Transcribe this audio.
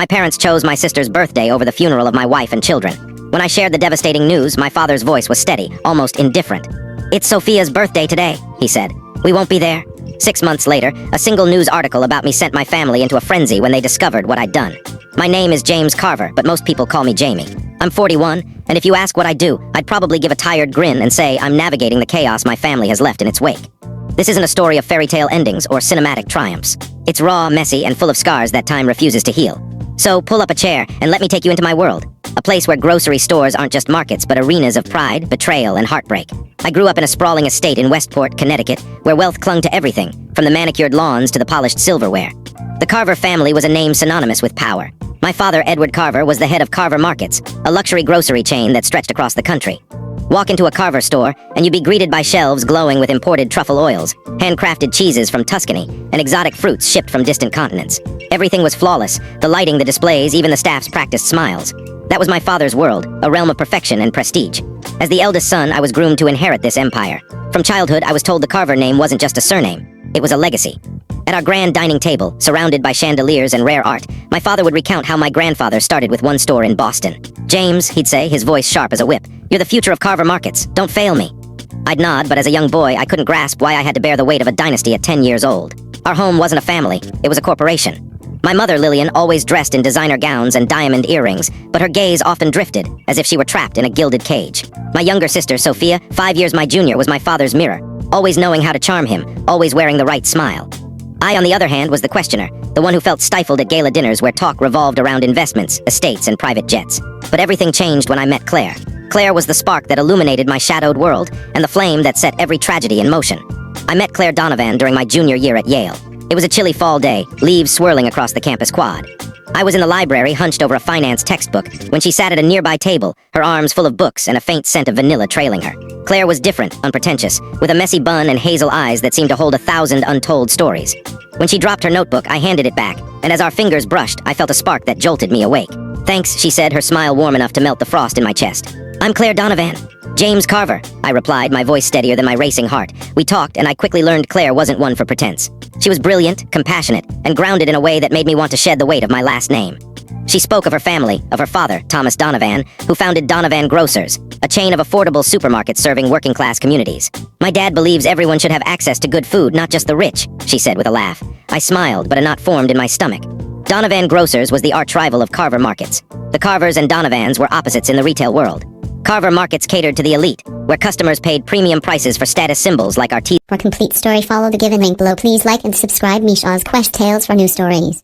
My parents chose my sister's birthday over the funeral of my wife and children. When I shared the devastating news, my father's voice was steady, almost indifferent. "It's Sophia's birthday today," he said. "We won't be there." 6 months later, a single news article about me sent my family into a frenzy when they discovered what I'd done. My name is James Carver, but most people call me Jamie. I'm 41, and if you ask what I do, I'd probably give a tired grin and say I'm navigating the chaos my family has left in its wake. This isn't a story of fairy tale endings or cinematic triumphs. It's raw, messy, and full of scars that time refuses to heal. So pull up a chair and let me take you into my world. A place where grocery stores aren't just markets, but arenas of pride, betrayal, and heartbreak. I grew up in a sprawling estate in Westport, Connecticut, where wealth clung to everything, from the manicured lawns to the polished silverware. The Carver family was a name synonymous with power. My father, Edward Carver, was the head of Carver Markets, a luxury grocery chain that stretched across the country. Walk into a Carver store, and you'd be greeted by shelves glowing with imported truffle oils, handcrafted cheeses from Tuscany, and exotic fruits shipped from distant continents. Everything was flawless, the lighting, the displays, even the staff's practiced smiles. That was my father's world, a realm of perfection and prestige. As the eldest son, I was groomed to inherit this empire. From childhood, I was told the Carver name wasn't just a surname. It was a legacy. At our grand dining table, surrounded by chandeliers and rare art, my father would recount how my grandfather started with one store in Boston. "James," he'd say, his voice sharp as a whip, "you're the future of Carver Markets. Don't fail me." I'd nod, but as a young boy, I couldn't grasp why I had to bear the weight of a dynasty at 10 years old. Our home wasn't a family. It was a corporation. My mother, Lillian, always dressed in designer gowns and diamond earrings, but her gaze often drifted, as if she were trapped in a gilded cage. My younger sister, Sophia, 5 years my junior, was my father's mirror, always knowing how to charm him, always wearing the right smile. I, on the other hand, was the questioner, the one who felt stifled at gala dinners where talk revolved around investments, estates, and private jets. But everything changed when I met Claire. Claire was the spark that illuminated my shadowed world, and the flame that set every tragedy in motion. I met Claire Donovan during my junior year at Yale. It was a chilly fall day, leaves swirling across the campus quad. I was in the library, hunched over a finance textbook, when she sat at a nearby table, her arms full of books and a faint scent of vanilla trailing her. Claire was different, unpretentious, with a messy bun and hazel eyes that seemed to hold 1,000 untold stories. When she dropped her notebook, I handed it back, and as our fingers brushed, I felt a spark that jolted me awake. "Thanks," she said, her smile warm enough to melt the frost in my chest. "I'm Claire Donovan." "James Carver," I replied, my voice steadier than my racing heart. We talked, and I quickly learned Claire wasn't one for pretense. She was brilliant, compassionate, and grounded in a way that made me want to shed the weight of my last name. She spoke of her family, of her father, Thomas Donovan, who founded Donovan Grocers, a chain of affordable supermarkets serving working-class communities. "My dad believes everyone should have access to good food, not just the rich," she said with a laugh. I smiled, but a knot formed in my stomach. Donovan Grocers was the arch-rival of Carver Markets. The Carvers and Donovans were opposites in the retail world. Carver Markets catered to the elite, where customers paid premium prices for status symbols like our teeth. For complete story, follow the given link below. Please like and subscribe Meesha's Quest Tales for new stories.